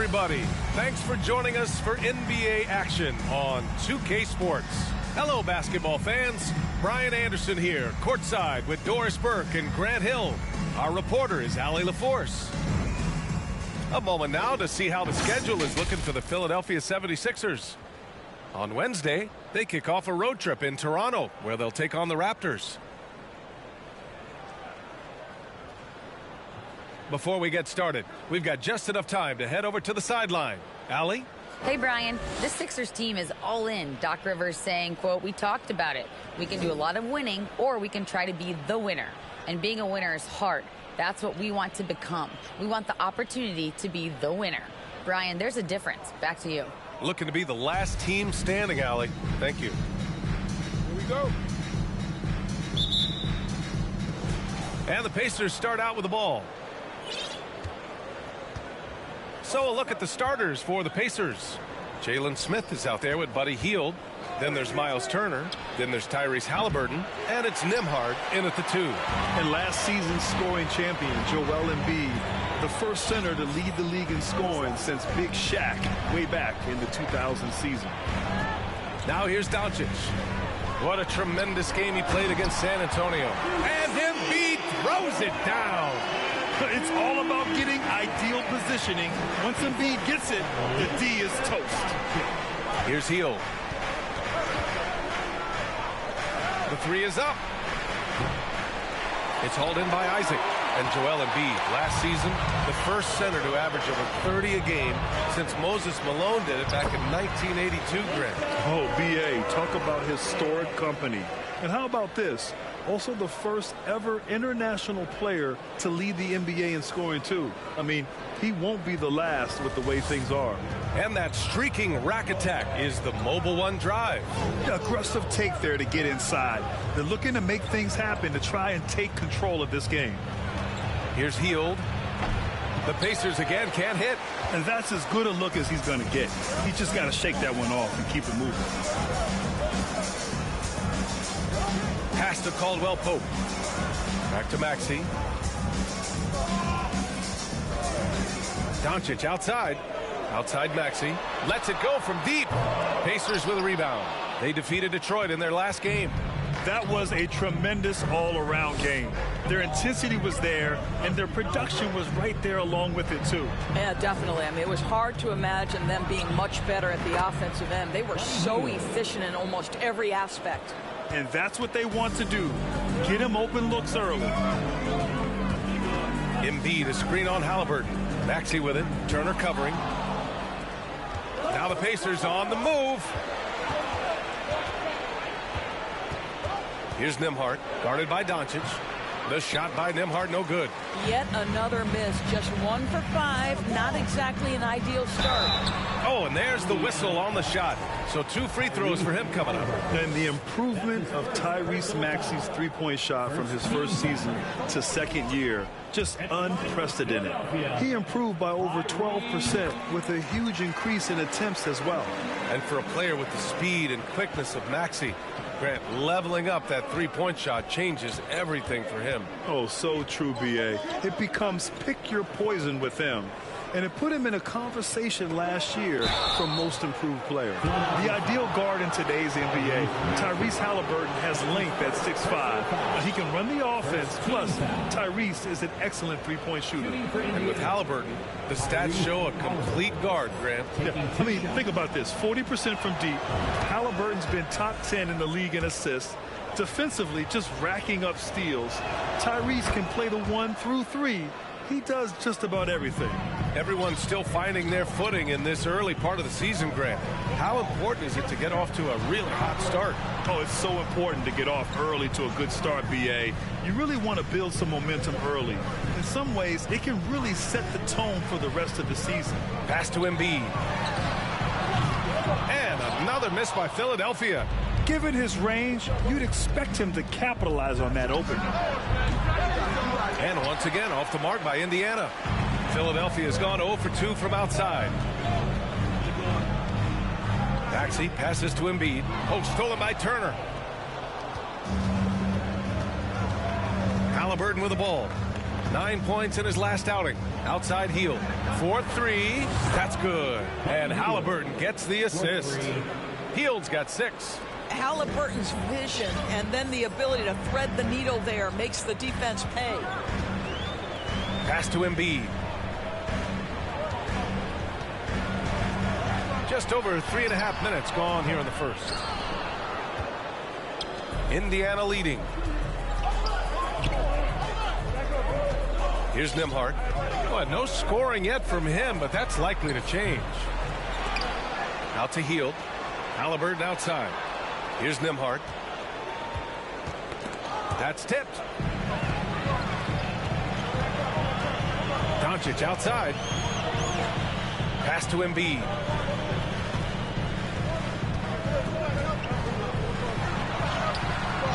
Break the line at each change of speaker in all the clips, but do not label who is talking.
everybody. Thanks for joining us for NBA action on 2K Sports. Hello, basketball fans. Brian Anderson here, courtside with Doris Burke and Grant Hill. Our reporter is Allie LaForce. A moment now to see how the schedule is looking for the Philadelphia 76ers. On Wednesday, they kick off a road trip in Toronto, where they'll take on the Raptors. Before we get started, we've got just enough time to head over to the sideline. Allie?
Hey, Brian. This Sixers team is all in. Doc Rivers saying, quote, "We talked about it. We can do a lot of winning, or we can try to be the winner. And being a winner is hard. That's what we want to become. We want the opportunity to be the winner." Brian, there's a difference. Back to you.
Looking to be the last team standing, Allie. Thank you. Here we go. And the Pacers start out with the ball. So a look at the starters for the Pacers. Jalen Smith is out there with Buddy Hield. Then there's Miles Turner. Then there's Tyrese Halliburton. And it's Nembhard in at the 2.
And last season's scoring champion, Joel Embiid, the first center to lead the league in scoring since Big Shaq way back in the 2000 season.
Now here's Doncic. What a tremendous game he played against San Antonio. And Embiid throws it down.
It's all about getting ideal positioning. Once Embiid gets it, the D is toast.
Here's Hield. The 3 is up. It's hauled in by Isaac. And Joel Embiid, last season, the first center to average over 30 a game since Moses Malone did it back in 1982, Grant.
Oh, B.A., talk about historic company. And how about this? Also the first ever international player to lead the NBA in scoring, too. I mean, he won't be the last with the way things are.
And that streaking rack attack is the Mobile One drive.
Aggressive take there to get inside. They're looking to make things happen to try and take control of this game.
Here's Hield. The Pacers again can't hit.
And that's as good a look as he's going to get. He's just got to shake that one off and keep it moving.
Pass to Caldwell Pope. Back to Maxey. Doncic outside. Outside Maxey. Lets it go from deep. Pacers with a rebound. They defeated Detroit in their last game.
That was a tremendous all-around game. Their intensity was there, and their production was right there along with it, too.
Yeah, definitely. I mean, it was hard to imagine them being much better at the offensive end. They were so efficient in almost every aspect.
And that's what they want to do. Get him open looks early.
Embiid, a screen on Halliburton. Maxey with it. Turner covering. Now the Pacers on the move. Here's Nembhard, guarded by Doncic. The shot by Nembhard, no good.
Yet another miss, just 1 for 5. Not exactly an ideal start.
Oh, and there's the whistle on the shot. So 2 free throws for him coming up.
And the improvement of Tyrese Maxey's three-point shot from his first season to second year, just unprecedented. He improved by over 12% with a huge increase in attempts as well.
And for a player with the speed and quickness of Maxey, Grant, leveling up that three-point shot changes everything for him.
Oh, so true, B.A. It becomes pick your poison with him. And it put him in a conversation last year for most improved player. The ideal guard in today's NBA, Tyrese Halliburton, has length at 6'5". He can run the offense, plus Tyrese is an excellent three-point shooter.
And with Halliburton, the stats show a complete guard, Grant.
Yeah. I mean, think about this. 40% from deep. Halliburton's been top 10 in the league in assists. Defensively, just racking up steals. Tyrese can play the 1 through 3. He does just about everything.
Everyone's still finding their footing in this early part of the season, Grant. How important is it to get off to a really hot start?
Oh, it's so important to get off early to a good start, B.A. You really want to build some momentum early. In some ways, it can really set the tone for the rest of the season.
Pass to Embiid. And another miss by Philadelphia.
Given his range, you'd expect him to capitalize on that opening.
And once again, off the mark by Indiana. Philadelphia has gone 0 for 2 from outside. Maxey passes to Embiid. Oh, stolen by Turner. Halliburton with the ball. 9 points in his last outing. Outside heel. 4-3. That's good. And Halliburton gets the assist. Hield's got 6.
Halliburton's vision and then the ability to thread the needle there makes the defense pay.
Pass to Embiid. Just over 3.5 minutes gone here in the first. Indiana leading. Here's Nembhard. Well, no scoring yet from him, but that's likely to change. Out to Hield. Halliburton outside. Here's Nembhard. That's tipped. Doncic outside. Pass to Embiid.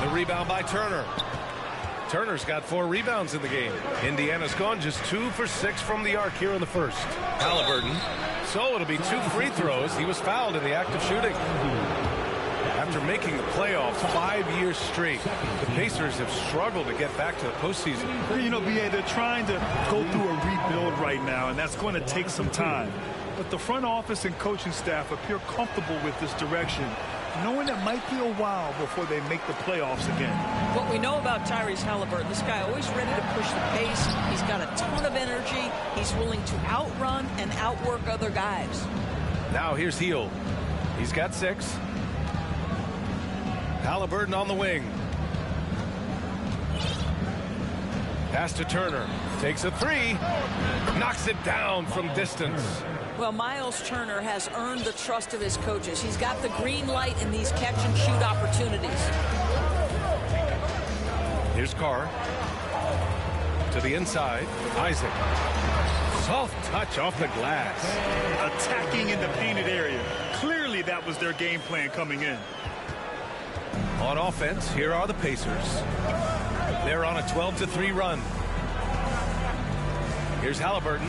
The rebound by Turner. Turner's got 4 rebounds in the game. Indiana's gone just 2 for 6 from the arc here in the first. Halliburton. So it'll be 2 free throws. He was fouled in the act of shooting. After making the playoffs 5 years straight, the Pacers have struggled to get back to the postseason.
You know, BA, they're trying to go through a rebuild right now, and that's going to take some time. But the front office and coaching staff appear comfortable with this direction, knowing it might be a while before they make the playoffs again.
What we know about Tyrese Halliburton, this guy always ready to push the pace. He's got a ton of energy. He's willing to outrun and outwork other guys.
Now here's Hield. He's got 6. Halliburton on the wing. Pass to Turner. Takes a 3. Knocks it down from distance.
Well, Miles Turner has earned the trust of his coaches. He's got the green light in these catch-and-shoot opportunities.
Here's Carr. To the inside. Isaac. Soft touch off the glass.
Attacking in the painted area. Clearly that was their game plan coming in.
On offense, here are the Pacers. They're on a 12-3 run. Here's Halliburton.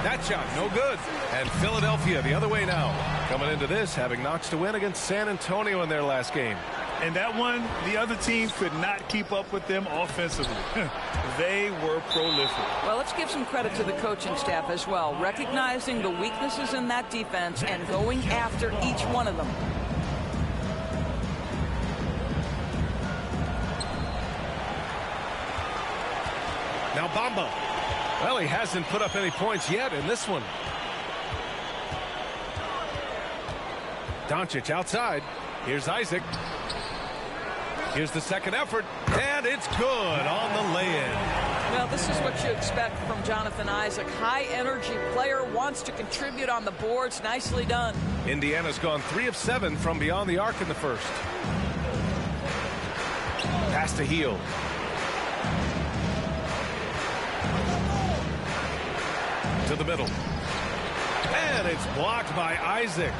That shot, no good. And Philadelphia the other way now. Coming into this, having knocks to win against San Antonio in their last game.
And that one, the other team could not keep up with them offensively. They were prolific.
Well, let's give some credit to the coaching staff as well, recognizing the weaknesses in that defense and going after each one of them.
Now Bamba. Well, he hasn't put up any points yet in this one. Doncic outside. Here's Isaac. Here's the second effort, and it's good on the lay-in.
Well, this is what you expect from Jonathan Isaac. High-energy player, wants to contribute on the boards. Nicely done.
Indiana's gone 3 of 7 from beyond the arc in the first. Pass to Hield. To the middle. And it's blocked by Isaac.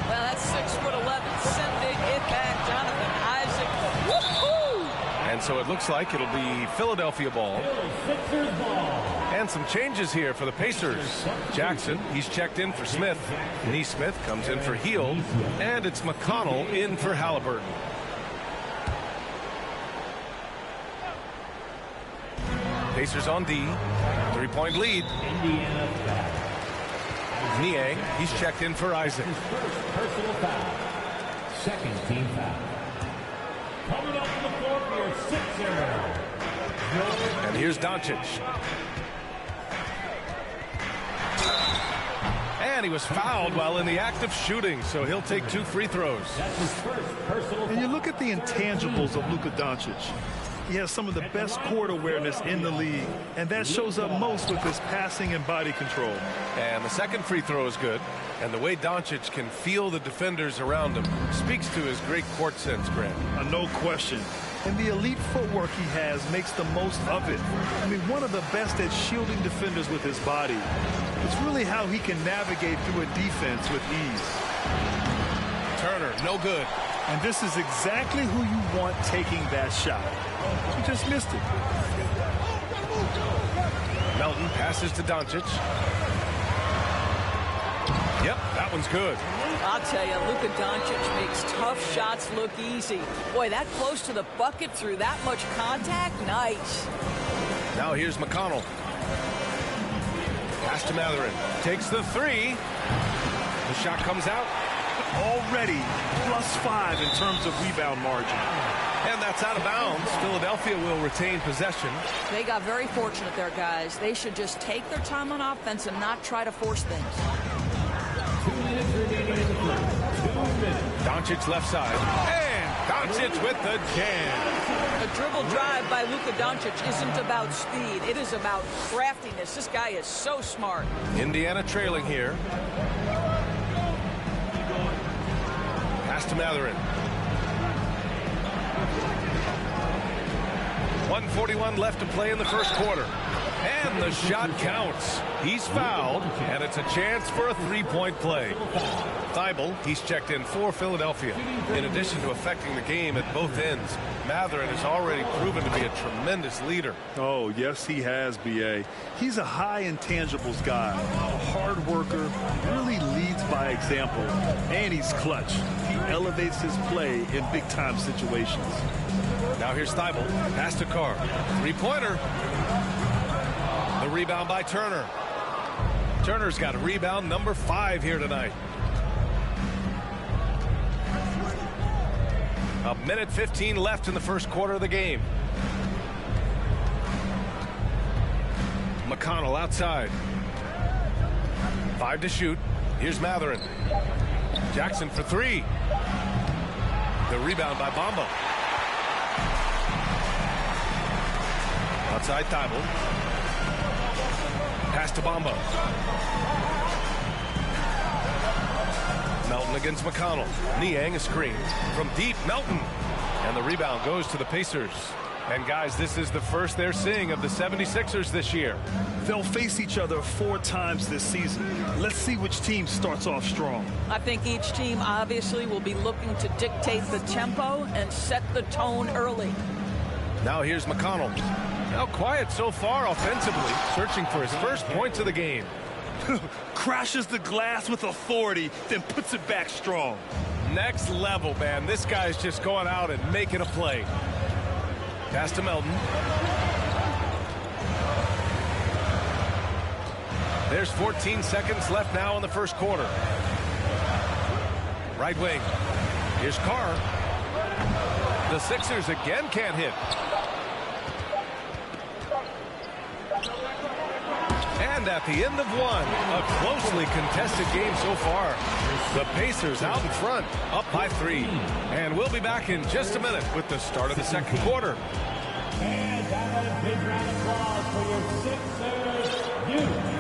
Well, that's 6'11". Sending it back, Jonathan Isaac. Woohoo!
And so it looks like it'll be Philadelphia ball. And some changes here for the Pacers. Jackson, he's checked in for Smith. Nesmith comes in for Hield. And it's McConnell in for Halliburton. Pacers on D. 3-point lead. Niang, he's checked in for Isaac.
Personal foul. Second team foul. Coming up to the floor for your sixer.
And here's Doncic. And he was fouled while in the act of shooting, so he'll take 2 free throws.
That's his first personal foul.
And you look at the intangibles of Luka Doncic. He has some of the best court awareness in the league, and that shows up most with his passing and body control.
And the second free throw is good. And the way Doncic can feel the defenders around him speaks to his great court sense, Grant.
No question. And the elite footwork he has makes the most of it. I mean, one of the best at shielding defenders with his body. It's really how he can navigate through a defense with ease.
Turner, no good.
And this is exactly who you want taking that shot. He just missed it.
Melton passes to Doncic. Yep, that one's good.
I'll tell you, Luka Doncic makes tough shots look easy. Boy, that close to the bucket through that much contact, nice.
Now here's McConnell. Pass to Matherin. Takes the three. The shot comes out.
Already +5 in terms of rebound margin.
And that's out of bounds. Philadelphia will retain possession.
They got very fortunate there, guys. They should just take their time on offense and not try to force things.
2 minutes remaining in the third. 2 minutes.
Doncic left side. And Doncic with the jam.
A dribble drive by Luka Doncic isn't about speed. It is about craftiness. This guy is so smart.
Indiana trailing here. Pass to Matherin. 1:41 left to play in the first quarter. And the shot counts. He's fouled, and it's a chance for a three-point play. Thibault, he's checked in for Philadelphia. In addition to affecting the game at both ends, Matherin has already proven to be a tremendous leader.
Oh, yes, he has, B.A. He's a high intangibles guy, a hard worker, really leads by example, and he's clutch. He elevates his play in big-time situations.
Now here's Thibault. Pass to Carr. Three-pointer. The rebound by Turner. Turner's got rebound number 5 here tonight. A minute 15 left in the first quarter of the game. McConnell outside. 5 to shoot. Here's Matherin. Jackson for 3. The rebound by Bamba. Outside Thibault. Pass to Bamba. Melton against McConnell. Niang is screened. From deep, Melton. And the rebound goes to the Pacers. And guys, this is the first they're seeing of the 76ers this year.
They'll face each other 4 times this season. Let's see which team starts off strong.
I think each team obviously will be looking to dictate the tempo and set the tone early.
Now here's McConnell. Now quiet so far offensively, searching for his first points of the game.
Crashes the glass with authority, then puts it back strong.
Next level, man. This guy's just going out and making a play. Pass to Melton. There's 14 seconds left now in the first quarter. Right wing. Here's Carr. The Sixers again can't hit. And at the end of one, a closely contested game so far. The Pacers out in front, up by 3. And we'll be back in just a minute with the start of the second quarter.
And have a big round of applause for your Sixers youth.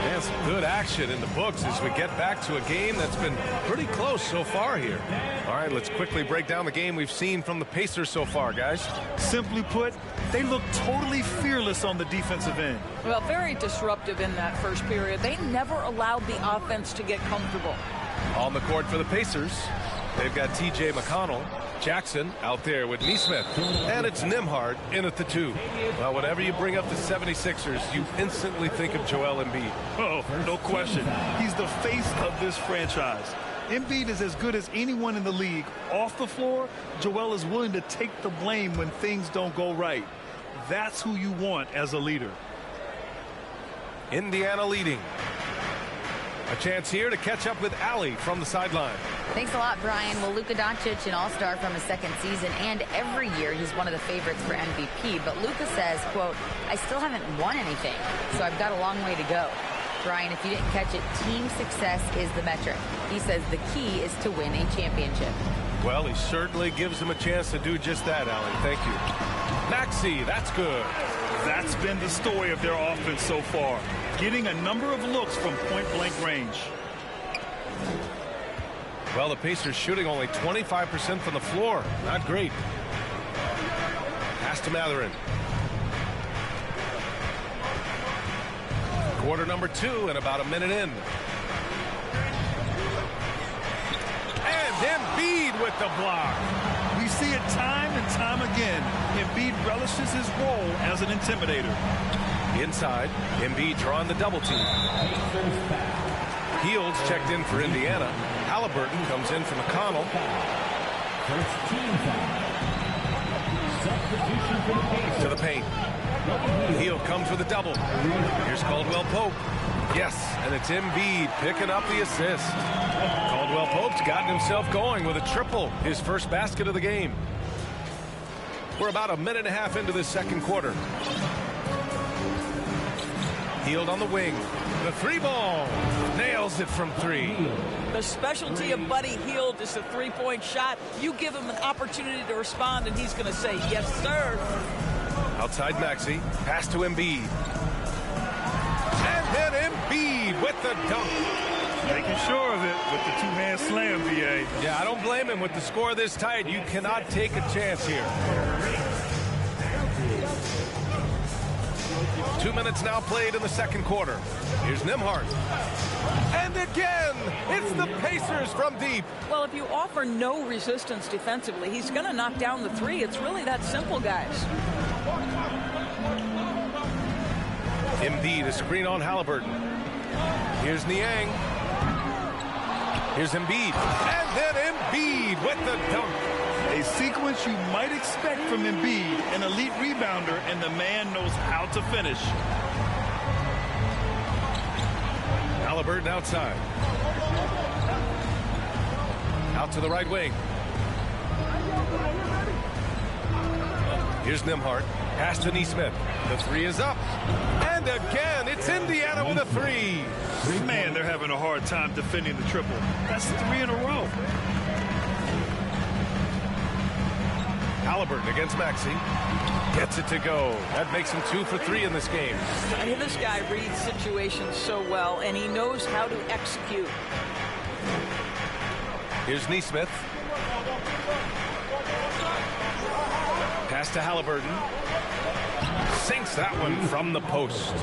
And some good action in the books as we get back to a game that's been pretty close so far here. All right, let's quickly break down the game we've seen from the Pacers so far, guys.
Simply put, they look totally fearless on the defensive end.
Well, very disruptive in that first period. They never allowed the offense to get comfortable.
On the court for the Pacers, they've got T.J. McConnell. Jackson out there with Nesmith. And it's Nembhard in at the 2. Well, whenever you bring up the 76ers, you instantly think of Joel Embiid.
Oh, no question. He's the face of this franchise. Embiid is as good as anyone in the league. Off the floor, Joel is willing to take the blame when things don't go right. That's who you want as a leader.
Indiana leading. A chance here to catch up with Allie from the sideline.
Thanks a lot, Brian. Well, Luka Doncic, an all-star from his second season, and every year he's one of the favorites for MVP. But Luka says, quote, I still haven't won anything, so I've got a long way to go. Brian, if you didn't catch it, team success is the metric. He says the key is to win a championship.
Well, he certainly gives them a chance to do just that, Allie. Thank you. Maxey, that's good.
That's been the story of their offense so far. Getting a number of looks from point-blank range.
Well, the Pacers shooting only 25% from the floor. Not great. Pass to Matherin. Quarter number 2 and about a minute in. And Embiid with the block.
We see it time and time again. Embiid relishes his role as an intimidator.
Inside, Embiid drawing the double team. Fields checked in for Indiana. Halliburton comes in for McConnell.
First team foul. substitution for the Pacers.
To the paint. Hield comes with a double. Here's Caldwell Pope. Yes, and it's Embiid picking up the assist. Caldwell Pope's gotten himself going with a triple, his first basket of the game. We're about a minute and a half into this second quarter. Hield on the wing. The three ball. Nails it from three.
The specialty of Buddy Hield is the three-point shot. You give him an opportunity to respond, and he's going to say, yes, sir.
Outside Maxey. Pass to Embiid. And then Embiid with the dunk.
Making sure of it with the two-hand slam, VA.
Yeah, I don't blame him with the score this tight. You cannot take a chance here. 2 minutes now played in the second quarter. Here's Nembhard. And again, it's the Pacers from deep.
Well, if you offer no resistance defensively, he's going to knock down the three. It's really that simple, guys.
Embiid, a screen on Halliburton. Here's Niang. Here's Embiid. And then Embiid with the dunk.
A sequence you might expect from Embiid, an elite rebounder, and the man knows how to finish.
Halliburton outside. Out to the right wing. Here's Nembhard. Pass to Nesmith. The three is up. And again, it's Indiana with a three.
Man, they're having a hard time defending the triple. That's 3 in a row.
Halliburton against Maxey. Gets it to go. That makes him 2 for 3 in this game.
I mean, this guy reads situations so well, and he knows how to execute.
Here's Nesmith. Pass to Halliburton. Sinks that one from the post.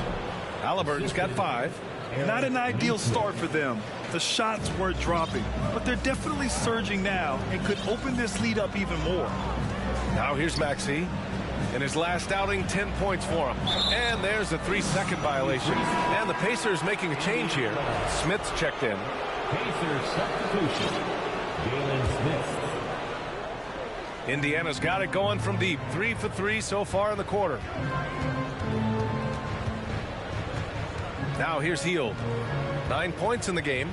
Halliburton's got 5.
Not an ideal start for them. The shots were dropping, but they're definitely surging now and could open this lead up even more.
Now here's Maxey. In his last outing, 10 points for him. And there's a 3-second violation. And the Pacers making a change here. Smith's checked in.
Pacers substitution. Jalen Smith.
Indiana's got it going from deep. 3 for 3 so far in the quarter. Now here's Hield. 9 points in the game.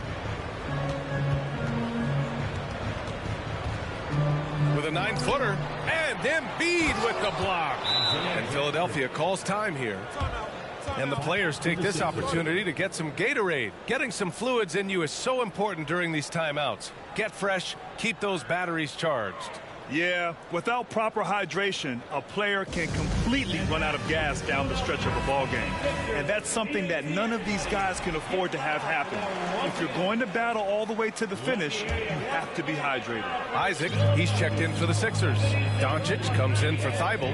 With a 9-footer. And Embiid with the block. And Philadelphia calls time here. And the players take this opportunity to get some Gatorade. Getting some fluids in you is so important during these timeouts. Get fresh, keep those batteries charged.
Yeah, without proper hydration, a player can completely run out of gas down the stretch of a ball game. And that's something that none of these guys can afford to have happen. If you're going to battle all the way to the finish, you have to be hydrated.
Isaac, he's checked in for the Sixers. Doncic comes in for Thibault.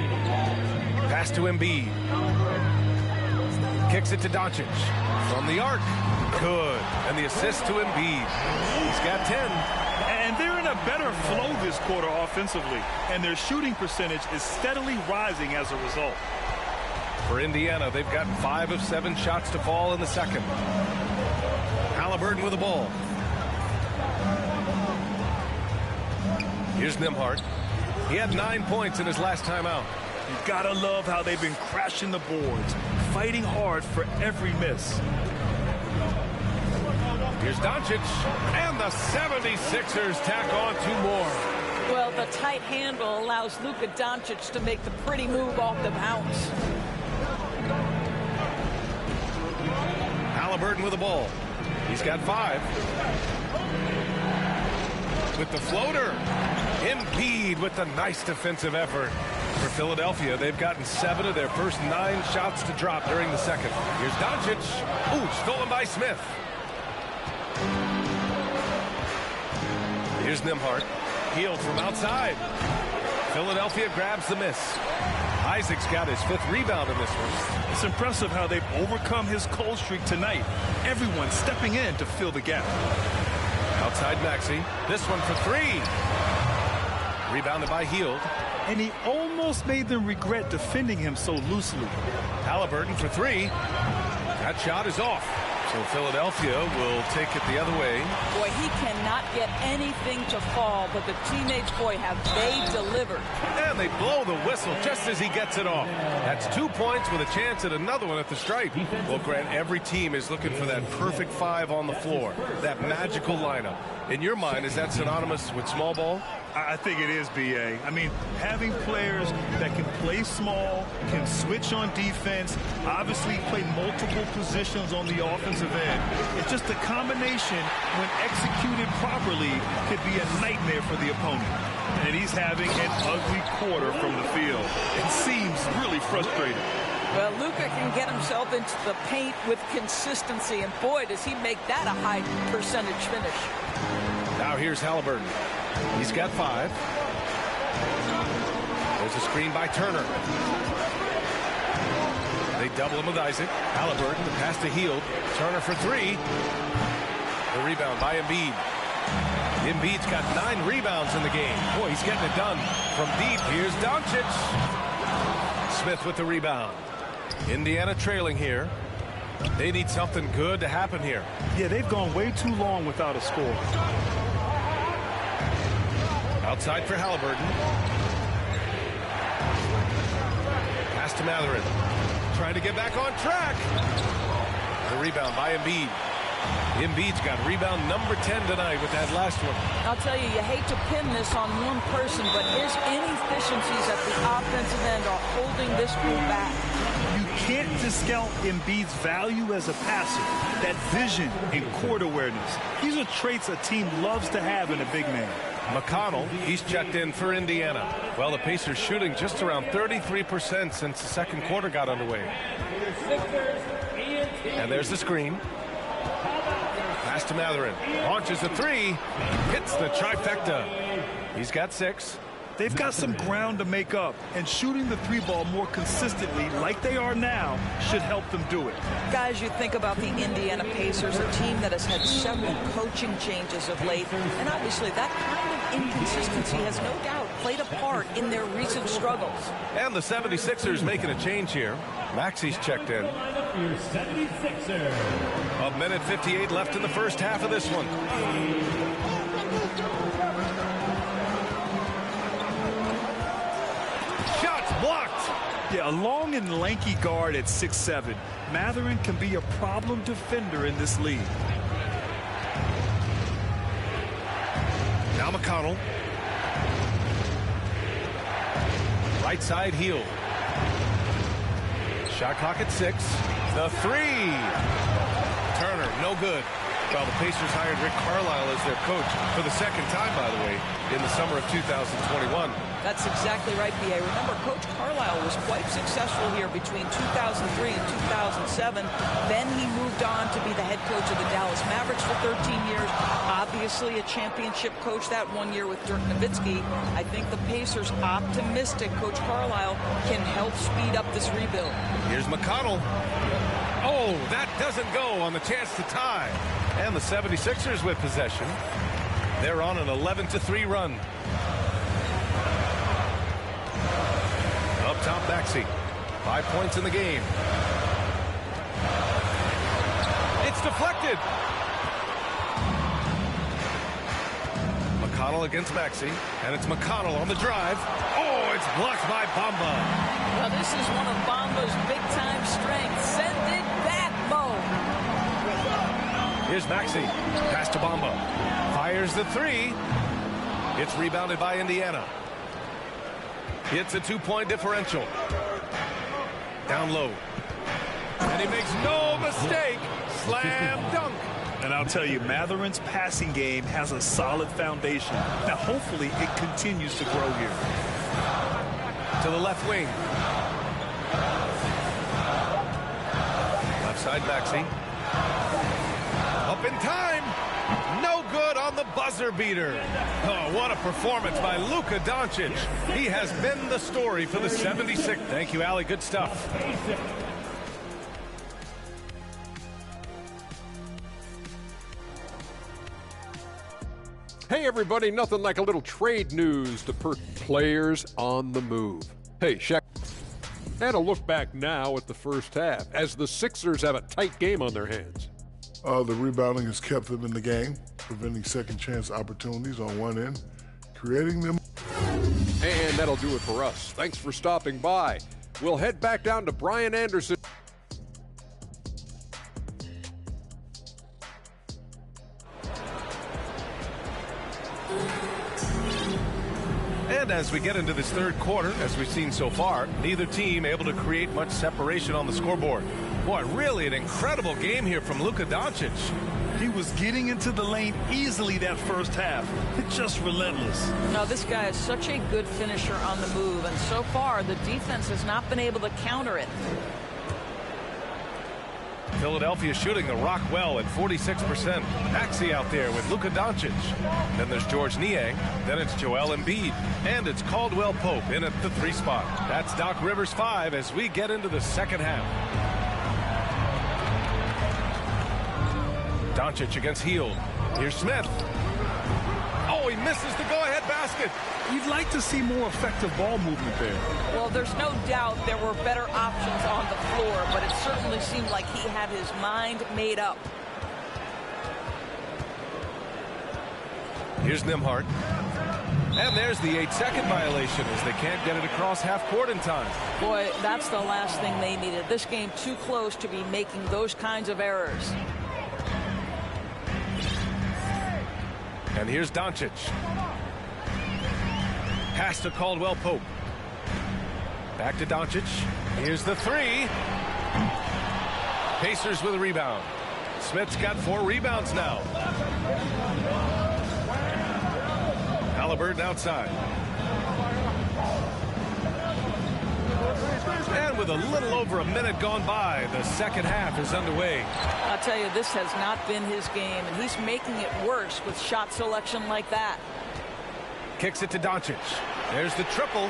Pass to Embiid. Kicks it to Doncic. From the arc. Good. And the assist to Embiid. He's got 10.
And they're in a better flow this quarter offensively, and their shooting percentage is steadily rising as a result.
For Indiana, they've gotten 5 of 7 shots to fall in the second. Halliburton with the ball. Here's Nembhard. He had 9 points in his last time out.
You gotta love how they've been crashing the boards, fighting hard for every miss.
Here's Doncic, and the 76ers tack on 2 more.
Well, the tight handle allows Luka Doncic to make the pretty move off the bounce.
Halliburton with the ball. He's got 5. With the floater. Embiid with the nice defensive effort. For Philadelphia, they've gotten 7 of their first 9 shots to drop during the second. Here's Doncic. Ooh, stolen by Smith. Here's Nembhard. Hield from outside. Philadelphia grabs the miss. Isaac's got his 5th rebound in this one.
It's impressive how they've overcome his cold streak tonight. Everyone stepping in to fill the gap.
Outside Maxey. This one for 3. Rebounded by Hield.
And he almost made them regret defending him so loosely.
Halliburton for 3. That shot is off. So Philadelphia will take it the other way.
Boy, he cannot get anything to fall, but the teammates, boy, have they delivered.
And they blow the whistle just as he gets it off. That's 2 points with a chance at another one at the stripe. Well, Grant, every team is looking for that perfect 5 on the floor, that magical lineup. In your mind, is that synonymous with small ball?
I think it is, B.A. I mean, having players that can play small, can switch on defense, obviously play multiple positions on the offensive end. It's just a combination, when executed properly, could be a nightmare for the opponent. And he's having an ugly quarter from the field. It seems really frustrating.
Well, Luka can get himself into the paint with consistency, and boy, does he make that a high percentage finish.
Now here's Halliburton. He's got 5. There's a screen by Turner. They double him with Isaac. Halliburton, the pass to Hield. Turner for 3. The rebound by Embiid. Embiid's got 9 rebounds in the game. Boy, he's getting it done from deep. Here's Doncic. Smith with the rebound. Indiana trailing here. They need something good to happen here.
Yeah, they've gone way too long without a score.
Outside for Halliburton. Pass to Matherin. Trying to get back on track. The rebound by Embiid. Embiid's got rebound number 10 tonight with that last one.
I'll tell you, you hate to pin this on one person, but his inefficiencies at the offensive end are holding this group back.
You can't discount Embiid's value as a passer, that vision and court awareness. These are traits a team loves to have in a big man.
McConnell, he's checked in for Indiana. Well, the Pacers shooting just around 33% since the second quarter got underway. And there's the screen. Pass to Matherin. Launches a 3. Hits the trifecta. He's got 6.
They've got some ground to make up, and shooting the 3-ball more consistently like they are now should help them do it.
Guys, you think about the Indiana Pacers, a team that has had several coaching changes of late, and obviously that kind of inconsistency has no doubt played a part in their recent struggles.
And the 76ers making a change here. Maxey's checked in. A minute 58 left in the first half of this one. Blocked.
Yeah, a long and lanky guard at 6'7". Matherin can be a problem defender in this league.
Now McConnell. Right side heel. Shot clock at 6. The 3. Turner, no good. Well, the Pacers hired Rick Carlisle as their coach for the second time, by the way, in the summer of 2021.
That's exactly right, B.A. Remember, Coach Carlisle was quite successful here between 2003 and 2007. Then he moved on to be the head coach of the Dallas Mavericks for 13 years. Obviously a championship coach that one year with Dirk Nowitzki. I think the Pacers, optimistic Coach Carlisle, can help speed up this rebuild.
Here's McConnell. Oh, that doesn't go on the chance to tie. And the 76ers with possession. They're on an 11-3 run. Up top, Maxey. 5 points in the game. It's deflected. McConnell against Maxey. And it's McConnell on the drive. Oh, it's blocked by Bamba.
Well, this is one of Bamba's big-time strengths. Send it back, Mo.
Here's Maxey. Pass to Bamba. Fires the 3. It's rebounded by Indiana. It's a 2-point differential. Down low. And he makes no mistake. Slam dunk.
And I'll tell you, Matherin's passing game has a solid foundation. Now, hopefully, it continues to grow here.
To the left wing. Left side, Maxey. Up in time. No good on the buzzer beater. Oh, what a performance by Luka Doncic. He has been the story for the 76. Thank you, Allie. Good stuff.
Hey, everybody, nothing like a little trade news to put players on the move. Hey, Shaq. And a look back now at the first half as the Sixers have a tight game on their hands.
The rebounding has kept them in the game, preventing second chance opportunities on one end, creating them.
And that'll do it for us. Thanks for stopping by. We'll head back down to Brian Anderson.
And as we get into this third quarter, as we've seen so far, neither team able to create much separation on the scoreboard. Boy, really an incredible game here from Luka Doncic.
He was getting into the lane easily that first half. It's just relentless.
Now, this guy is such a good finisher on the move, and so far the defense has not been able to counter it.
Philadelphia shooting the rock well at 46%. Maxey out there with Luka Doncic. Then there's George Niang. Then it's Joel Embiid. And it's Caldwell Pope in at the 3 spot. That's Doc Rivers 5 as we get into the second half. Doncic against Hield. Here's Smith. Oh, he misses the go-ahead basket.
You'd like to see more effective ball movement there.
Well, there's no doubt there were better options on the floor, but it certainly seemed like he had his mind made up.
Here's Nembhard. And there's the 8-second violation as they can't get it across half court in time.
Boy, that's the last thing they needed. This game too close to be making those kinds of errors.
And here's Doncic. Pass to Caldwell Pope. Back to Doncic. Here's the 3. Pacers with a rebound. Smith's got 4 rebounds now. Halliburton outside. And with a little over a minute gone by, the second half is underway.
I'll tell you, this has not been his game, and he's making it worse with shot selection like that.
Kicks it to Doncic. There's the triple.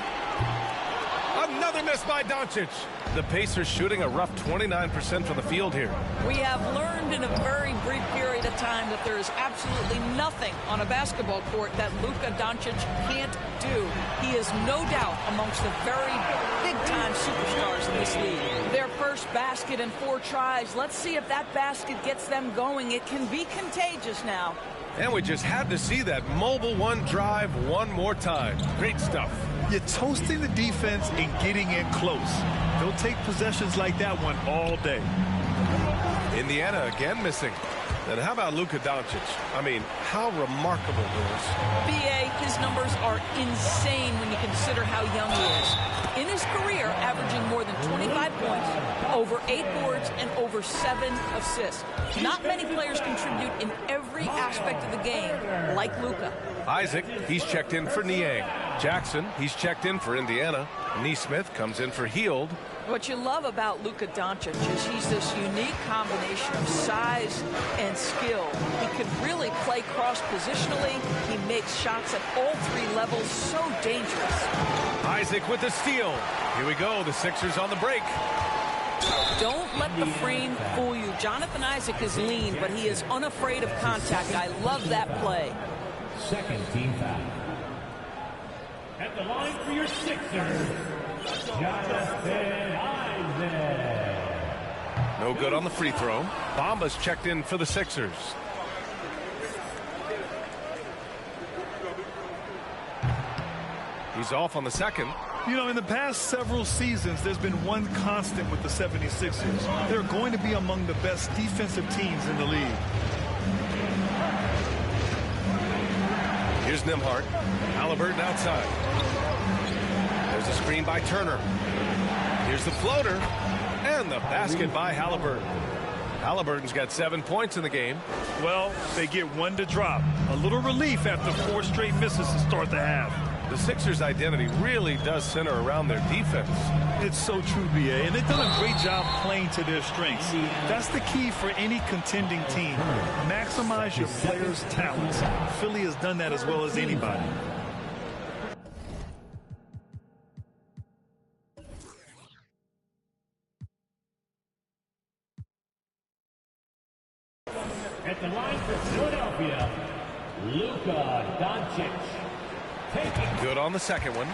Another miss by Doncic. The Pacers shooting a rough 29% from the field here.
We have learned in a very brief period of time that there is absolutely nothing on a basketball court that Luka Doncic can't do. He is no doubt amongst the very big-time superstars in this league. Their first basket in 4 tries. Let's see if that basket gets them going. It can be contagious now.
And we just had to see that mobile one drive one more time. Great stuff.
You're toasting the defense and getting in close. They'll take possessions like that one all day.
Indiana again missing. And how about Luka Doncic? I mean, how remarkable this.
BA, his numbers are insane when you consider how young he is. In his career, averaging more than 25 points, over 8 boards, and over 7 assists. Not many players contribute in every aspect of the game like Luka.
Isaac, he's checked in for Niang. Jackson, he's checked in for Indiana. Nesmith comes in for Hield.
What you love about Luka Doncic is he's this unique combination of size and skill. He can really play cross-positionally. He makes shots at all 3 levels. So dangerous.
Isaac with the steal. Here we go. The Sixers on the break.
Don't let the frame fool you. Jonathan Isaac is lean, but he is unafraid of contact. I love that play.
Second team foul. At the line for your Sixers, Jonathan Isaac.
No good on the free throw. Bamba's checked in for the Sixers. He's off on the second.
You know, in the past several seasons, there's been one constant with the 76ers. They're going to be among the best defensive teams in the league.
Here's Nembhard. Halliburton outside. There's a screen by Turner. Here's the floater. And the basket by Halliburton. Halliburton's got 7 points in the game.
Well, they get 1 to drop. A little relief after 4 straight misses to start the half.
The Sixers' identity really does center around their defense.
It's so true, BA, and they've done a great job playing to their strengths. That's the key for any contending team. Maximize your players' talents. Philly has done that as well as anybody.
At the line for Philadelphia, Luka Doncic.
Good on the second one.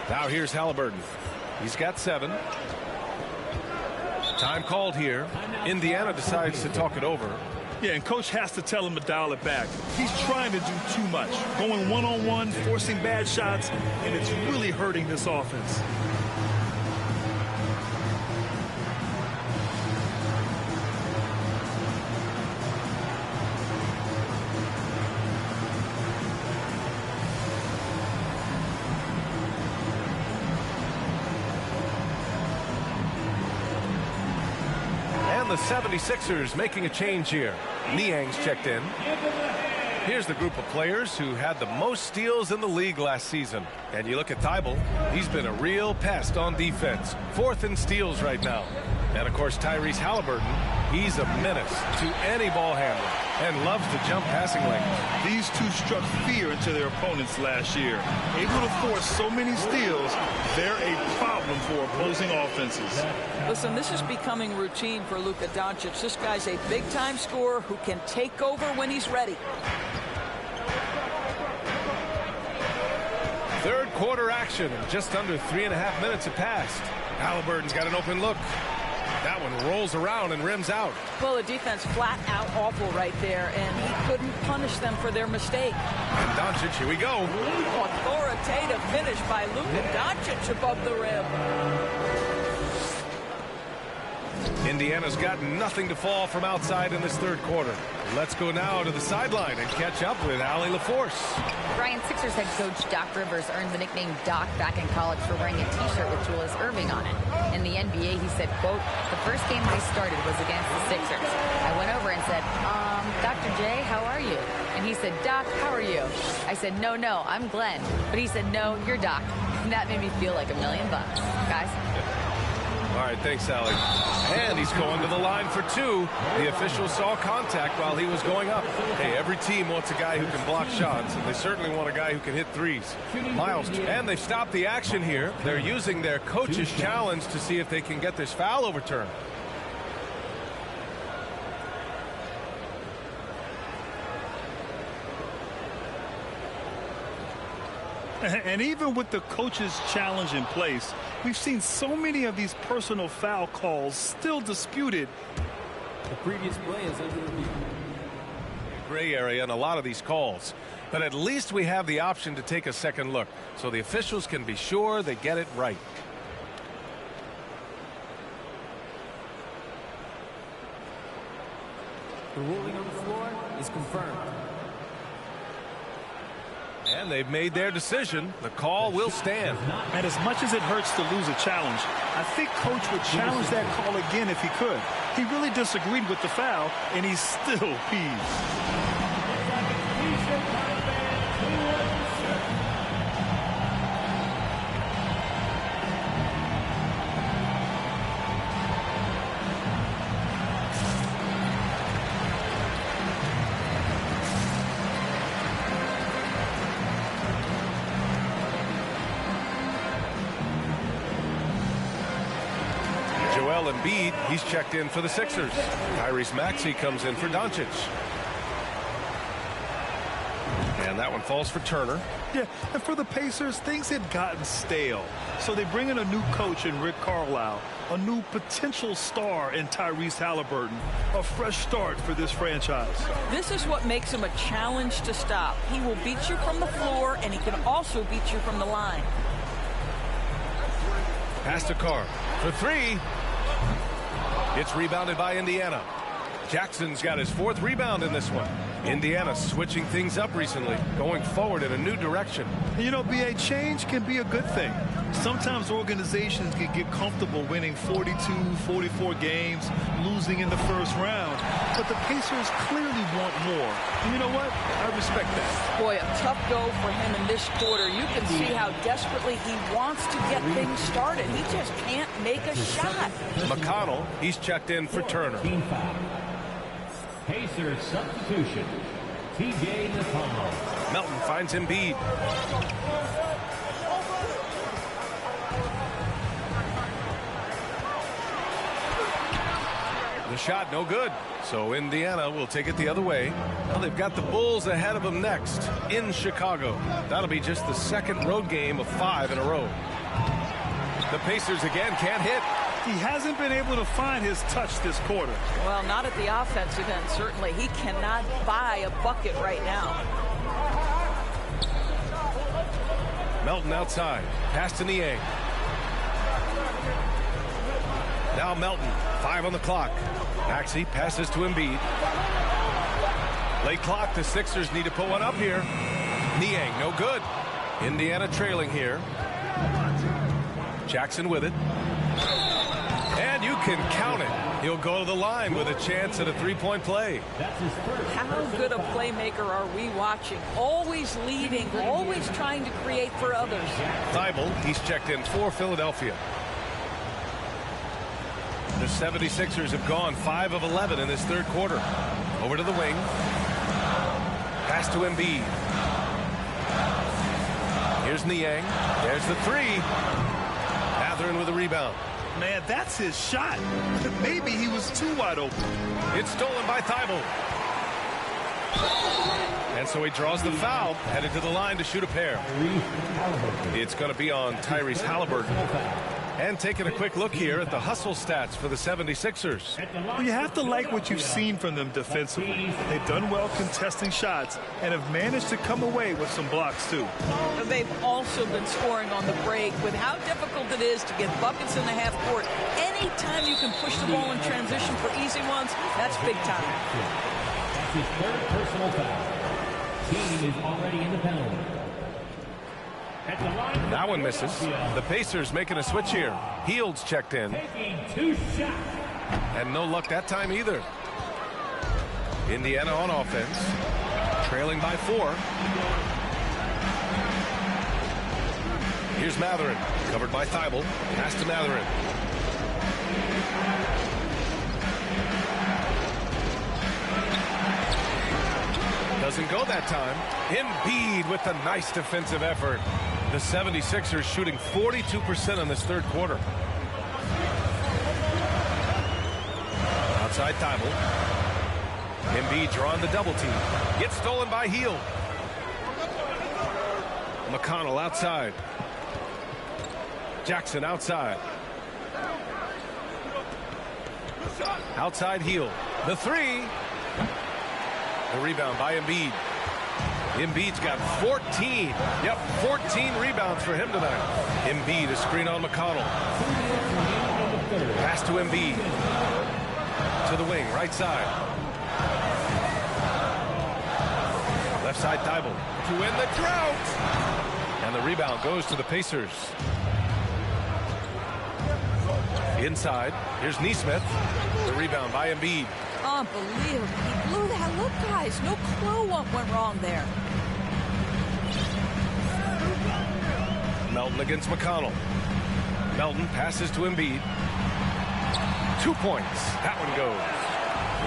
Now here's Halliburton. He's got 7. Time called here. Indiana decides to talk it over.
Yeah, and coach has to tell him to dial it back. He's trying to do too much, going one-on-one, forcing bad shots, and it's really hurting this offense.
The 76ers making a change here. Niang's checked in. Here's the group of players who had the most steals in the league last season. And you look at Thibault, he's been a real pest on defense. 4th in steals right now. And of course Tyrese Halliburton, he's a menace to any ball handler and loves to jump passing lanes.
These two struck fear into their opponents last year. Able to force so many steals, they're a problem for opposing offenses.
Listen, this is becoming routine for Luka Doncic. This guy's a big-time scorer who can take over when he's ready.
Third quarter action. Just under 3.5 minutes have passed. Halliburton's got an open look. That one rolls around and rims out.
Well, the defense flat out awful right there, and he couldn't punish them for their mistake.
And Doncic, here we go.
Authoritative finish by Luka Doncic above the rim.
Indiana's got nothing to fall from outside in this third quarter. Let's go now to the sideline and catch up with Allie LaForce.
Brian, Sixers head coach Doc Rivers earned the nickname Doc back in college for wearing a T-shirt with Julius Erving on it. In the NBA, he said, quote, "The first game I started was against the Sixers. I went over and said, Dr. J, how are you?" And he said, "Doc, how are you?" I said, no, I'm Glenn." But he said, "No, you're Doc." And that made me feel like $1 million. Guys?
All right, thanks, Allie. And he's going to the line for 2. The official saw contact while he was going up. Hey, every team wants a guy who can block shots, and they certainly want a guy who can hit threes. Miles, and they've stopped the action here. They're using their coach's challenge to see if they can get this foul overturned.
And even with the coach's challenge in place, we've seen so many of these personal foul calls still disputed.
The previous play is under review.
Gray area in a lot of these calls. But at least we have the option to take a second look, so the officials can be sure they get it right.
The ruling on the floor is confirmed.
And they've made their decision. The call will stand.
And as much as it hurts to lose a challenge, I think coach would challenge that call again if he could. He really disagreed with the foul, and he's still peeved.
Embiid, he's checked in for the Sixers. Tyrese Maxey comes in for Doncic. And that one falls for Turner.
Yeah, and for the Pacers, things had gotten stale. So they bring in a new coach in Rick Carlisle, a new potential star in Tyrese Halliburton, a fresh start for this franchise.
This is what makes him a challenge to stop. He will beat you from the floor, and he can also beat you from the line.
Pass to Carr for 3. It's rebounded by Indiana. Jackson's got his 4th rebound in this one. Indiana switching things up recently, going forward in a new direction.
You know, BA, change can be a good thing. Sometimes organizations can get comfortable winning 42, 44 games, losing in the first round. But the Pacers clearly want more. And you know what? I respect that.
Boy, a tough go for him in this quarter. You can see how desperately he wants to get things started. He just can't make a shot.
McConnell, he's checked in for Turner.
Team foul. Pacers substitution. TJ McConnell.
Melton finds Embiid. The shot no good. So Indiana will take it the other way. Well, they've got the Bulls ahead of them next in Chicago. That'll be just the 2nd road game of 5 in a row. The Pacers again can't hit.
He hasn't been able to find his touch this quarter.
Well, not at the offensive end, certainly. He cannot buy a bucket right now.
Melton outside. Pass to Niang. Now Melton. 5 on the clock. Maxey passes to Embiid. Late clock. The Sixers need to put one up here. Niang, no good. Indiana trailing here. Jackson with it. And you can count it. He'll go to the line with a chance at a three-point play.
How good a playmaker are we watching? Always leading, always trying to create for others.
Thibault, he's checked in for Philadelphia. The 76ers have gone 5 of 11 in this third quarter. Over to the wing. Pass to Embiid. Here's Niang. There's the three. Mathurin with a rebound.
Man, that's his shot. Maybe he was too wide open.
It's stolen by Thibault. And so he draws the foul, headed to the line to shoot a pair. It's going to be on Tyrese Halliburton. And taking a quick look here at the hustle stats for the 76ers.
Well, you have to like what you've seen from them defensively. They've done well contesting shots and have managed to come away with some blocks, too.
They've also been scoring on the break. With how difficult it is to get buckets in the half court, anytime you can push the ball in transition for easy ones, that's big time.
That's his third personal foul. Team is already in the penalty.
That one misses. The Pacers making a switch here. Hield's checked in.
Taking 2 shots.
And no luck that time either. Indiana on offense. Trailing by 4. Here's Mathurin. Covered by Thibault. Pass to Mathurin. Doesn't go that time. Embiid with a nice defensive effort. The 76ers shooting 42% in this third quarter. Outside Thibault. Embiid drawing the double team. Gets stolen by Hield. McConnell outside. Jackson outside. Outside Hield. The three. The rebound by Embiid. Embiid's got 14. Yep, 14 rebounds for him tonight. Embiid, a screen on McConnell. Pass to Embiid. To the wing, right side. Left side Thibault to win the drought. And the rebound goes to the Pacers. Inside, here's Nesmith. The rebound by Embiid.
Unbelievable. He blew that look, guys. No clue what went wrong there.
Melton against McConnell. Melton passes to Embiid. 2 points. That one goes.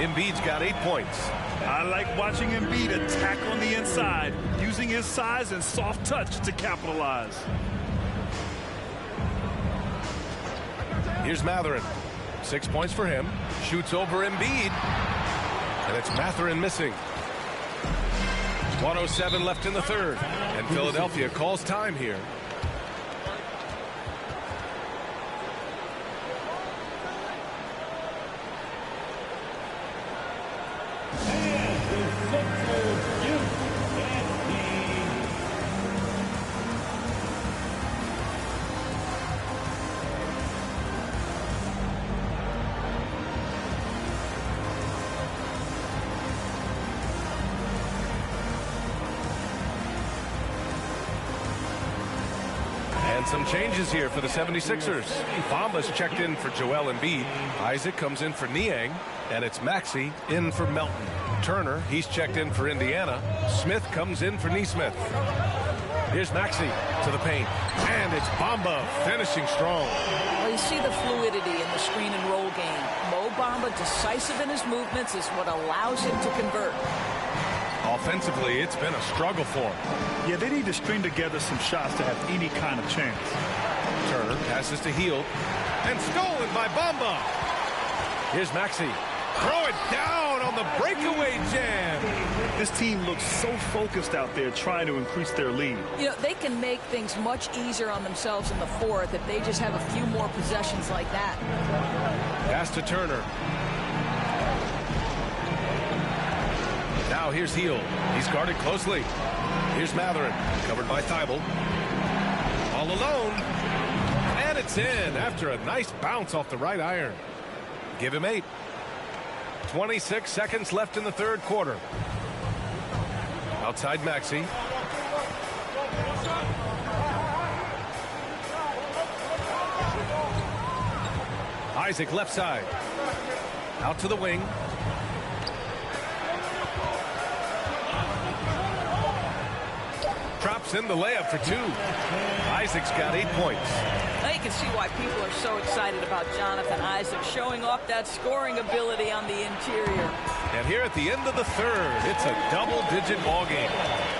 Embiid's got 8 points.
I like watching Embiid attack on the inside, using his size and soft touch to capitalize.
Here's Mathurin. 6 points for him. Shoots over Embiid. And it's Mathurin missing. 1:07 left in the third. And Philadelphia calls time here. Some changes here for the 76ers. Bamba's checked in for Joel Embiid. Isaac comes in for Niang. And it's Maxey in for Melton. Turner, he's checked in for Indiana. Smith comes in for Nesmith. Here's Maxey to the paint. And it's Bamba finishing strong.
Well, you see the fluidity in the screen and roll game. Mo Bamba, decisive in his movements, is what allows him to convert.
Offensively, it's been a struggle for him.
Yeah, they need to string together some shots to have any kind of chance.
Turner passes to Hield. And stolen by Bamba. Here's Maxey. Throw it down on the breakaway jam.
This team looks so focused out there trying to increase their lead.
You know, they can make things much easier on themselves in the fourth if they just have a few more possessions like that.
Pass to Turner. Now here's Heel. He's guarded closely. Here's Matherin, covered by Thibault. All alone. And it's in after a nice bounce off the right iron. Give him 8. 26 seconds left in the third quarter. Outside Maxey. Isaac left side. Out to the wing. Drops in the layup for 2. Isaac's got 8 points.
Now you can see why people are so excited about Jonathan Isaac showing off that scoring ability on the interior.
And here at the end of the third, it's a double-digit ball game.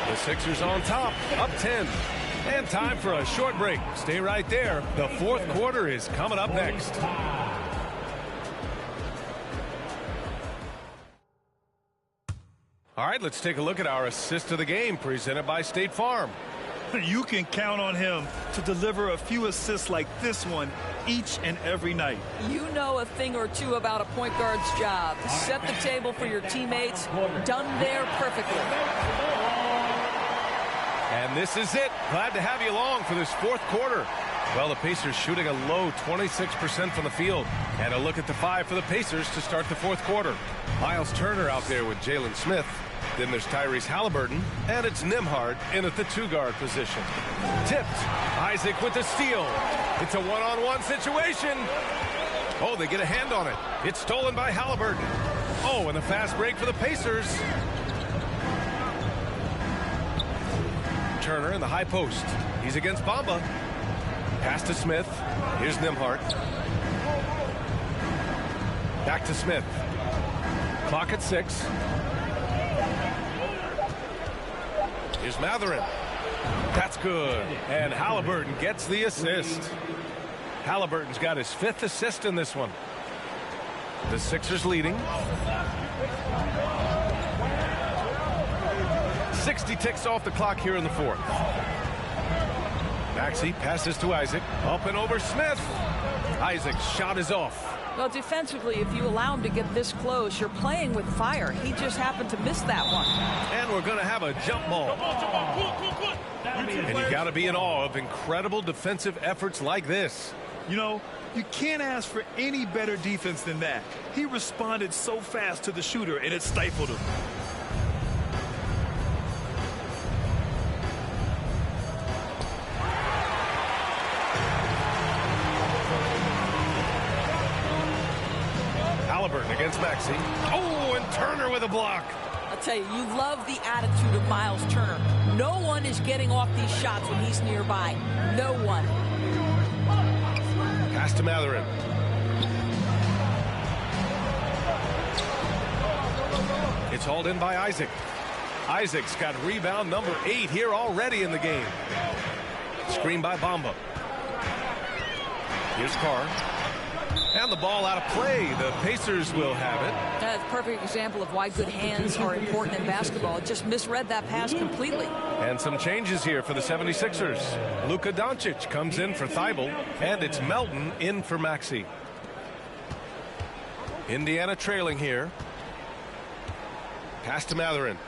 The Sixers on top, up 10. And time for a short break. Stay right there. The fourth quarter is coming up next. All right, let's take a look at our assist of the game presented by State Farm.
You can count on him to deliver a few assists like this one each and every night.
You know a thing or two about a point guard's job. Set the table for your teammates. Done there perfectly.
And this is it. Glad to have you along for this fourth quarter. Well, the Pacers shooting a low 26% from the field. And a look at the 5 for the Pacers to start the fourth quarter. Miles Turner out there with Jalen Smith. Then there's Tyrese Halliburton, and it's Nembhard in at the 2-guard position. Tipped. Isaac with the steal. It's a one-on-one situation. Oh, they get a hand on it. It's stolen by Halliburton. Oh, and a fast break for the Pacers. Turner in the high post. He's against Bamba. Pass to Smith. Here's Nembhard. Back to Smith. Clock at 6. Here's Matherin. That's good. And Halliburton gets the assist. Halliburton's got his 5th assist in this one. The Sixers leading. 60 ticks off the clock here in the fourth. Maxey passes to Isaac. Up and over Smith. Isaac's shot is off.
Well, defensively, if you allow him to get this close, you're playing with fire. He just happened to miss that one.
And we're going to have a jump ball. And you got to be in awe of incredible defensive efforts like this.
You know, you can't ask for any better defense than that. He responded so fast to the shooter, and it stifled him.
Halliburton against Maxey. Oh, and Turner with a block.
I'll tell you, you love the attitude of Miles Turner. No one is getting off these shots when he's nearby. No one.
Pass to Matherin. It's hauled in by Isaac. Isaac's got rebound number 8 here already in the game. Screen by Bamba. Here's Carr. And the ball out of play. The Pacers will have it.
That's a perfect example of why good hands are important in basketball. Just misread that pass completely.
And some changes here for the 76ers. Luka Doncic comes in for Thibault, and it's Melton in for Maxey. Indiana trailing here. Pass to Matherin.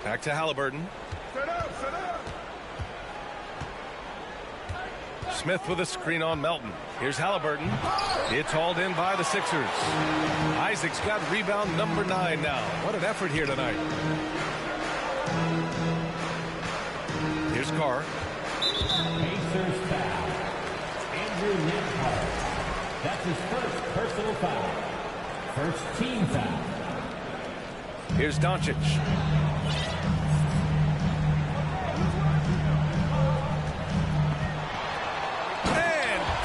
Back to Halliburton.
Set up.
Smith with a screen on Melton. Here's Halliburton. It's hauled in by the Sixers. Isaac's got rebound number 9 now. What an effort here tonight. Here's Carr.
Pacers foul. Andrew Nembhard. That's his first personal foul. First team foul.
Here's Doncic.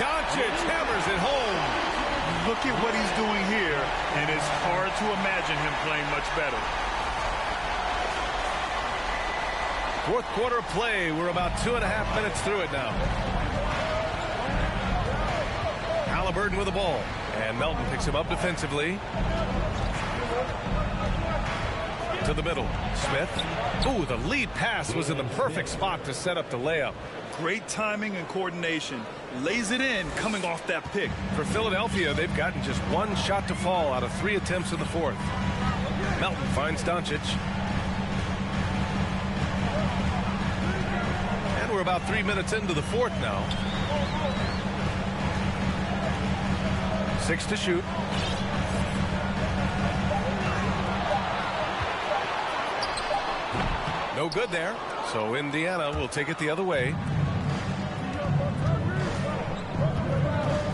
Doncic hammers it home.
Look at what he's doing here, and it's hard to imagine him playing much better.
Fourth quarter play. We're about 2.5 minutes through it now. Halliburton with the ball. And Melton picks him up defensively. To the middle. Smith. Ooh, the lead pass was in the perfect spot to set up the layup.
Great timing and coordination. Lays it in coming off that pick.
For Philadelphia, they've gotten just one shot to fall out of 3 attempts in the fourth. Melton finds Doncic. And we're about 3 minutes into the fourth now. 6 to shoot. No good there. So Indiana will take it the other way.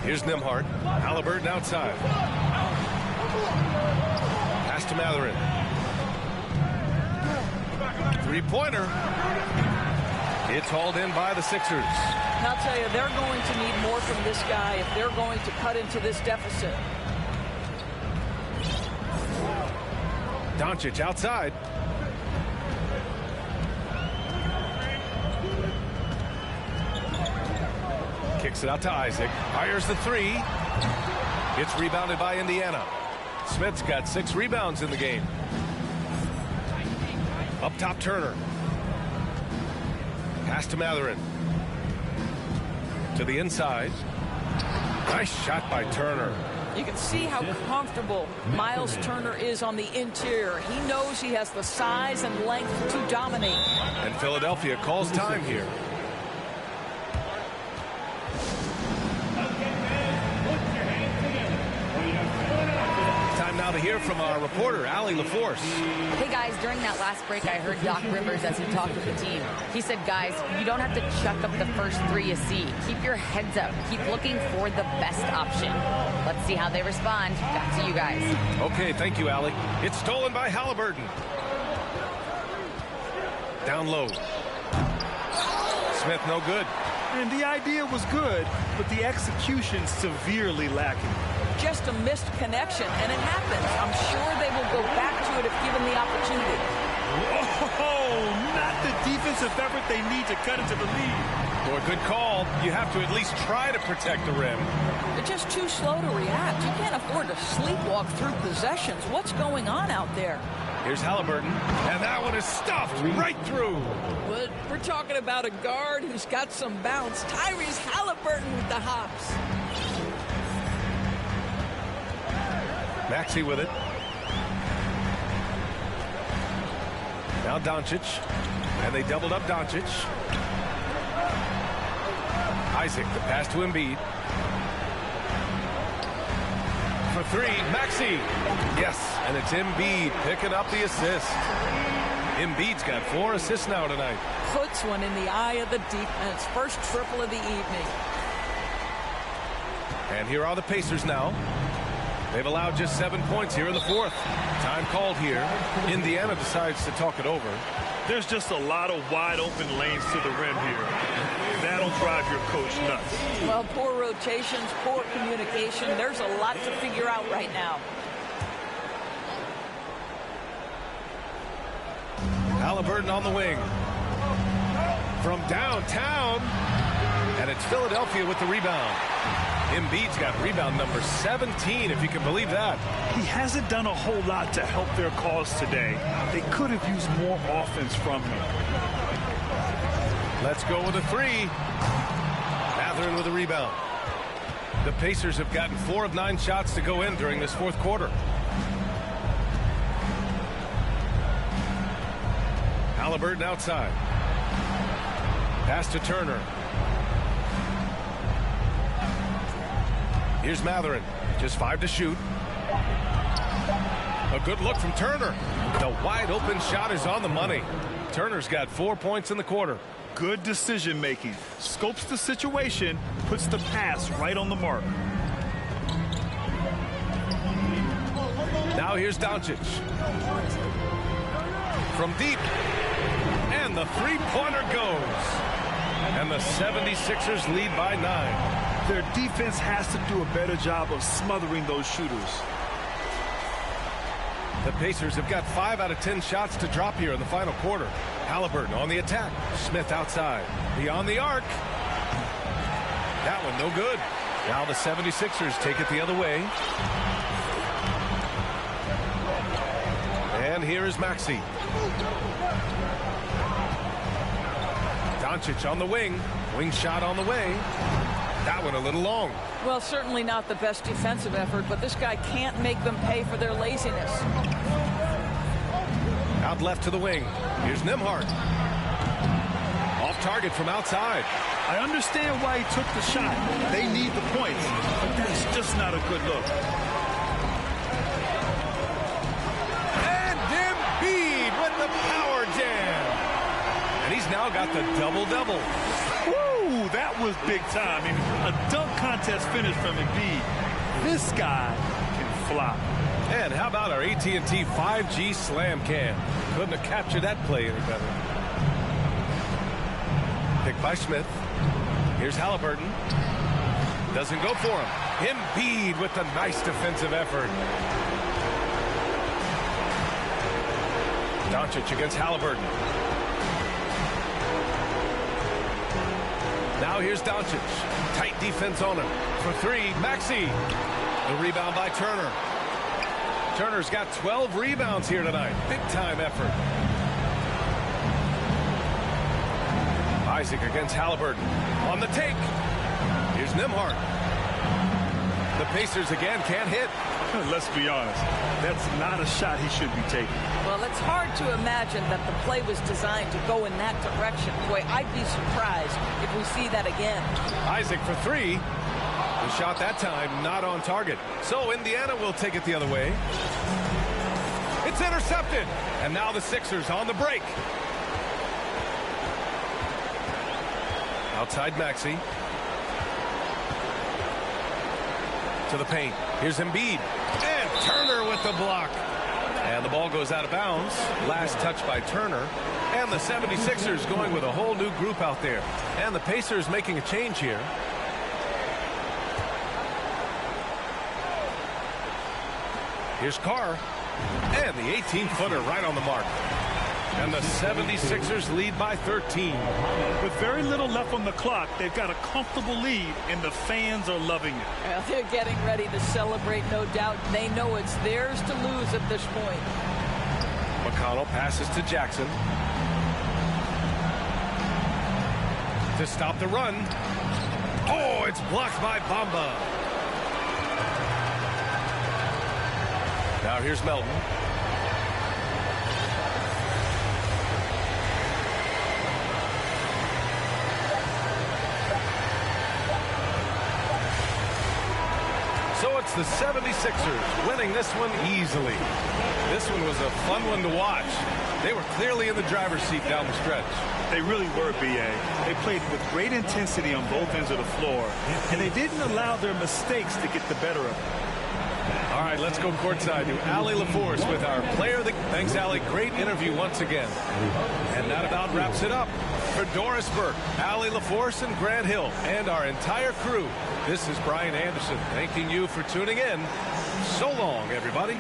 Here's Nembhard. Halliburton outside. Pass to Mathurin. Three-pointer. It's hauled in by the Sixers.
And I'll tell you, they're going to need more from this guy if they're going to cut into this deficit.
Doncic outside. Kicks it out to Isaac. Fires the three. It's rebounded by Indiana. Smith's got 6 rebounds in the game. Up top, Turner. Pass to Mathurin. To the inside. Nice shot by Turner.
You can see how comfortable Miles Turner is on the interior. He knows he has the size and length to dominate.
And Philadelphia calls time here. Time now to hear from our reporter, Allie LaForce.
Hey, guys, during that last break, I heard Doc Rivers as he talked with the team. He said, guys, you don't have to chuck up the first 3 you see. Keep your heads up. Keep looking for the best option. Let's see how they respond. Back to you guys.
Okay, thank you, Allie. It's stolen by Halliburton. Down low. Smith, no good.
And the idea was good, but the execution severely lacking.
Just a missed connection, and it happens. I'm sure they will go back to it if given the opportunity.
Whoa, not the defensive effort they need to cut into the lead.
Boy, good call. You have to at least try to protect the rim.
They're just too slow to react. You can't afford to sleepwalk through possessions. What's going on out there?
Here's Halliburton, and that one is stuffed right through.
But we're talking about a guard who's got some bounce. Tyrese Halliburton with the hops.
Maxey with it. Now Doncic. And they doubled up Doncic. Isaac, the pass to Embiid. For 3, Maxey. Yes, and it's Embiid picking up the assist. Embiid's got 4 assists now tonight.
Puts one in the eye of the defense. First triple of the evening.
And here are the Pacers now. They've allowed just 7 points here in the fourth. Time called here. Indiana decides to talk it over.
There's just a lot of wide open lanes to the rim here. That'll drive your coach nuts.
Well, poor rotations, poor communication. There's a lot to figure out right now.
Halliburton on the wing. From downtown. And it's Philadelphia with the rebound. Embiid's got rebound number 17, if you can believe that.
He hasn't done a whole lot to help their cause today. They could have used more offense from him.
Let's go with a 3. Mathurin with a rebound. The Pacers have gotten 4 of 9 shots to go in during this fourth quarter. Halliburton outside. Pass to Turner. Here's Mathurin. Just 5 to shoot. A good look from Turner. The wide open shot is on the money. Turner's got 4 points in the quarter.
Good decision making. Scopes the situation, puts the pass right on the mark.
Now here's Doncic. From deep. And the three-pointer goes. And the 76ers lead by 9.
Their defense has to do a better job of smothering those shooters.
The Pacers have got 5 out of 10 shots to drop here in the final quarter. Halliburton on the attack. Smith outside. Beyond the arc. That one no good. Now the 76ers take it the other way. And here is Maxey. Doncic on the wing. Wing shot on the way. That one a little long.
Well, certainly not the best defensive effort, but this guy can't make them pay for their laziness.
Out left to the wing. Here's Nembhard. Off target from outside.
I understand why he took the shot. They need the points, but that's just not a good look.
And Embiid with the power jam. And he's now got the double-double.
Woo, that was big time. I mean, a dunk contest finish from Embiid. This guy can fly.
And how about our AT&T 5G slam cam? Couldn't have captured that play any better. Picked by Smith. Here's Halliburton. Doesn't go for him. Embiid with the nice defensive effort. Doncic against Halliburton. Now here's Doncic. Tight defense on him. For three, Maxey. The rebound by Turner. Turner's got 12 rebounds here tonight. Big time effort. Isaac against Halliburton. On the take. Here's Nembhard. The Pacers again can't hit.
Let's be honest. That's not a shot he should be taking.
Well, it's hard to imagine that the play was designed to go in that direction. Boy, I'd be surprised if we see that again.
Isaac for three. The shot that time not on target. So Indiana will take it the other way. It's intercepted. And now the Sixers on the break. Outside Maxey. To the paint. Here's Embiid. And Turner with the block. And the ball goes out of bounds. Last touch by Turner. And the 76ers going with a whole new group out there. And the Pacers making a change here. Here's Carr. And the 18-footer right on the mark. And the 76ers lead by 13.
With very little left on the clock, they've got a comfortable lead, and the fans are loving it.
Well, they're getting ready to celebrate, no doubt. They know it's theirs to lose at this point.
McConnell passes to Jackson. To stop the run. Oh, it's blocked by Bamba. Now here's Melton. So it's the 76ers winning this one easily. This one was a fun one to watch. They were clearly in the driver's seat down the stretch.
They really were, B.A. They played with great intensity on both ends of the floor, and they didn't allow their mistakes to get the better of them.
All right, let's go courtside to Allie LaForce with our player of the... Thanks, Allie. Great interview once again. And that about wraps it up. For Doris Burke, Allie LaForce, and Grant Hill, and our entire crew, this is Brian Anderson thanking you for tuning in. So long, everybody.